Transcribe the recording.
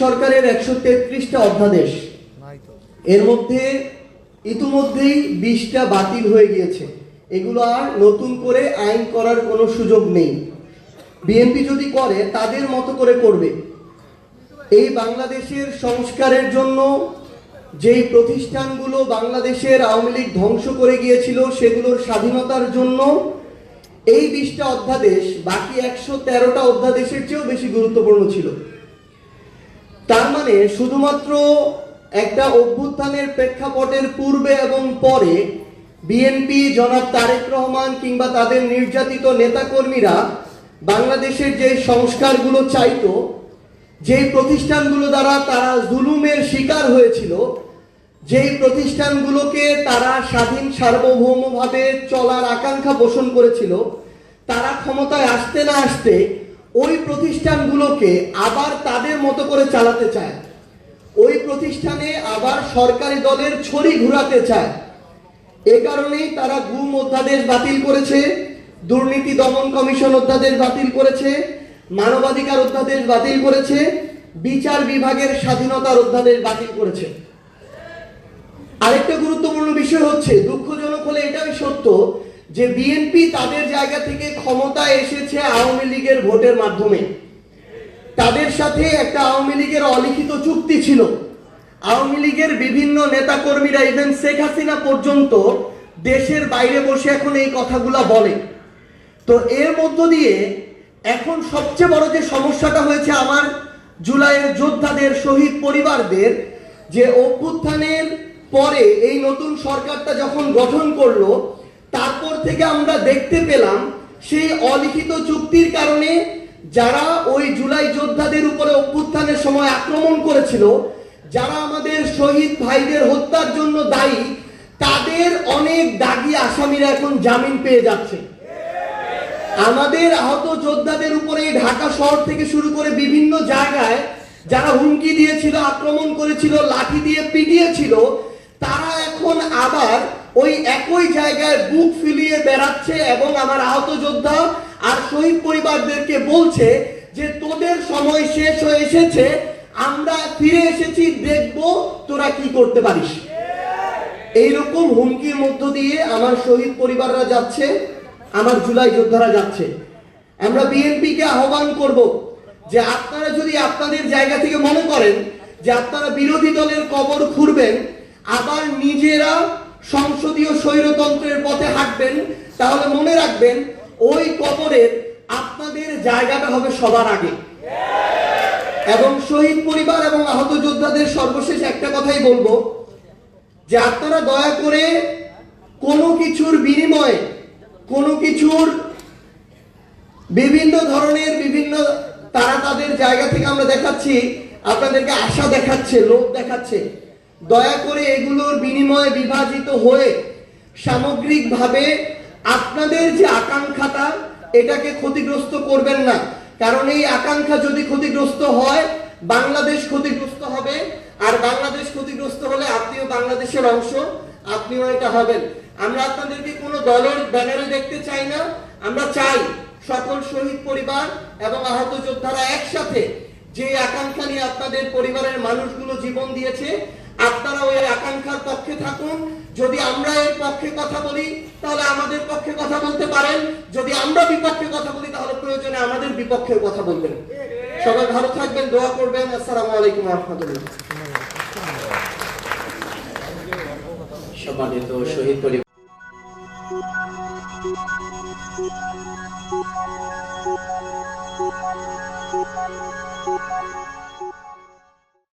সরকারের 133টা অধ্যাদেশ, এর মধ্যে ইতিমধ্যেই 20টা বাতিল হয়ে গিয়েছে। এগুলো আর নতুন করে আইন করার কোনো সুযোগ নেই। বিএনপি যদি করে তাদের মতো করে করবে। এই বাংলাদেশের সংস্কারের জন্য যেই প্রতিষ্ঠানগুলো বাংলাদেশের আওয়ামী লীগ ধ্বংস করে গিয়েছিল, সেগুলোর স্বাধীনতার জন্য এই 20টা অধ্যাদেশ বাকি 113টা অধ্যাদেশের চেয়েও বেশি গুরুত্বপূর্ণ ছিল। তার মানে শুধুমাত্র একটা অভ্যুত্থানের প্রেক্ষাপটের পূর্বে এবং পরে বিএনপি, জনাব তারেক রহমান কিংবা তাদের নির্যাতিত নেতাকর্মীরা বাংলাদেশের যে সংস্কারগুলো চাইতো, যেই প্রতিষ্ঠানগুলো দ্বারা তারা জুলুমের শিকার হয়েছিল, যেই প্রতিষ্ঠানগুলোকে তারা স্বাধীন সার্বভৌমভাবে চলার আকাঙ্ক্ষা পোষণ করেছিল, তারা ক্ষমতায় আসতে না আসতে ওই প্রতিষ্ঠানগুলোকে আবার তাদের মতো করে চালাতে চায়, ওই প্রতিষ্ঠানে আবার সরকারি দলের ছড়ি ঘুরাতে চায়। এ কারণেই তারা গুম অধ্যাদেশ বাতিল করেছে, দুর্নীতি দমন কমিশন অধ্যাদেশ বাতিল করেছে, মানবাধিকার অধ্যাদেশ বাতিল করেছে, বিচার বিভাগের স্বাধীনতার অধ্যাদেশ বাতিল করেছে। আরেকটা গুরুত্বপূর্ণ বিষয় হচ্ছে, দুঃখজনক হলে এটাই সত্য যে বিএনপি তাদের জায়গা থেকে ক্ষমতায় এসেছে আওয়ামী লীগের ভোটের মাধ্যমে। তাদের সাথে একটা আওয়ামী লীগের অলিখিত চুক্তি ছিল। আওয়ামী লীগের বিভিন্ন নেতাকর্মীরা, ইভেন শেখ হাসিনা পর্যন্ত দেশের বাইরে বসে এখন এই কথাগুলা বলে। তো এর মধ্য দিয়ে এখন সবচেয়ে বড় যে সমস্যাটা হয়েছে আমার জুলাইয়ের যোদ্ধাদের, শহীদ পরিবারদের, যে অভ্যুত্থানের পরে এই নতুন সরকারটা যখন গঠন করলো, তারপর থেকে আমরা দেখতে পেলাম সেই অলিখিত চুক্তির কারণে যারা ওই জুলাই যোদ্ধাদের উপরে অভ্যুত্থানের সময় আক্রমণ করেছিল, যারা আমাদের শহীদ ভাইদের হত্যার জন্য দায়ী, তাদের অনেক দাগী আসামিরা এখন জামিন পেয়ে যাচ্ছে। আমাদের আহত যোদ্ধাদের উপরে ঢাকা শহর থেকে শুরু করে বিভিন্ন জায়গায় যারা হুমকি দিয়েছিল, আক্রমণ করেছিল, লাঠি দিয়ে পিটিয়েছিল, তারা এখন আবার ওই একই জায়গায় বুক ফুলিয়ে বেড়াচ্ছে এবং আমার আহত যোদ্ধা আর শহীদ পরিবারদেরকে বলছে যে তোদের সময় শেষ হয়ে এসেছে, আমরা ফিরে এসেছি, দেখবো তোরা কি করতে পারিস। এইরকম হুমকির মধ্য দিয়ে আমার শহীদ পরিবাররা যাচ্ছে, আমার জুলাই যোদ্ধারা যাচ্ছে। আমরা বিএনপিকে আহ্বান করব যে আপনারা যদি আপনাদের জায়গা থেকে মনে করেন যে আপনারা বিরোধী দলের কবর খুঁড়বেন, আবার নিজেরা সংসদীয় স্বৈরতন্ত্রের পথে হাঁটবেন, তাহলে মনে রাখবেন ওই কবরের আপনাদের জায়গাটা হবে সবার আগে। এবং শহীদ পরিবার এবং আহত যোদ্ধাদের সর্বশেষ একটা কথাই বলবো যে আপনারা দয়া করে কোনো কিছুর বিনিময়ে, কোনো কিছুর বিভিন্ন ধরনের তারা তাদের জায়গা থেকে আমরা দেখাচ্ছি, আপনাদেরকে আশা দেখাচ্ছে, লোভ দেখাচ্ছে, দয়া করে এগুলোর বিনিময়ে বিভাজিত হয়ে সামগ্রিকভাবে আপনাদের যে আকাঙ্ক্ষাটা, এটাকে ক্ষতিগ্রস্ত করবেন না। কারণ এই আকাঙ্ক্ষা যদি ক্ষতিগ্রস্ত হয়, বাংলাদেশ ক্ষতিগ্রস্ত হবে, আর বাংলাদেশ ক্ষতিগ্রস্ত হলে আপনিও বাংলাদেশের অংশ, আপনিও এটা হবেন। আমরা আপনাদেরকে কোনো দলের ব্যানারে দেখতে চাই না। আমরা চাই সকল শহীদ পরিবার এবং আহত যোদ্ধারা একসাথে যে আকাঙ্ক্ষা নিয়ে আপনাদের পরিবারের মানুষগুলো জীবন দিয়েছে, আপনারা ওই আকাঙ্ক্ষার পক্ষে থাকুন। যদি আমরা এর পক্ষে কথা বলি তাহলে আমাদের পক্ষে কথা বলতে পারেন, যদি আমরা বিপক্ষে কথা বলি তাহলে প্রয়োজনে আমাদের বিপক্ষের কথা বলবেন। সবাই ভালো থাকবেন, দোয়া করবেন। আসসালামু আলাইকুম ওয়া রাহমাতুল্লাহ। সম্মানিত শহীদ পরিবার, Thank you.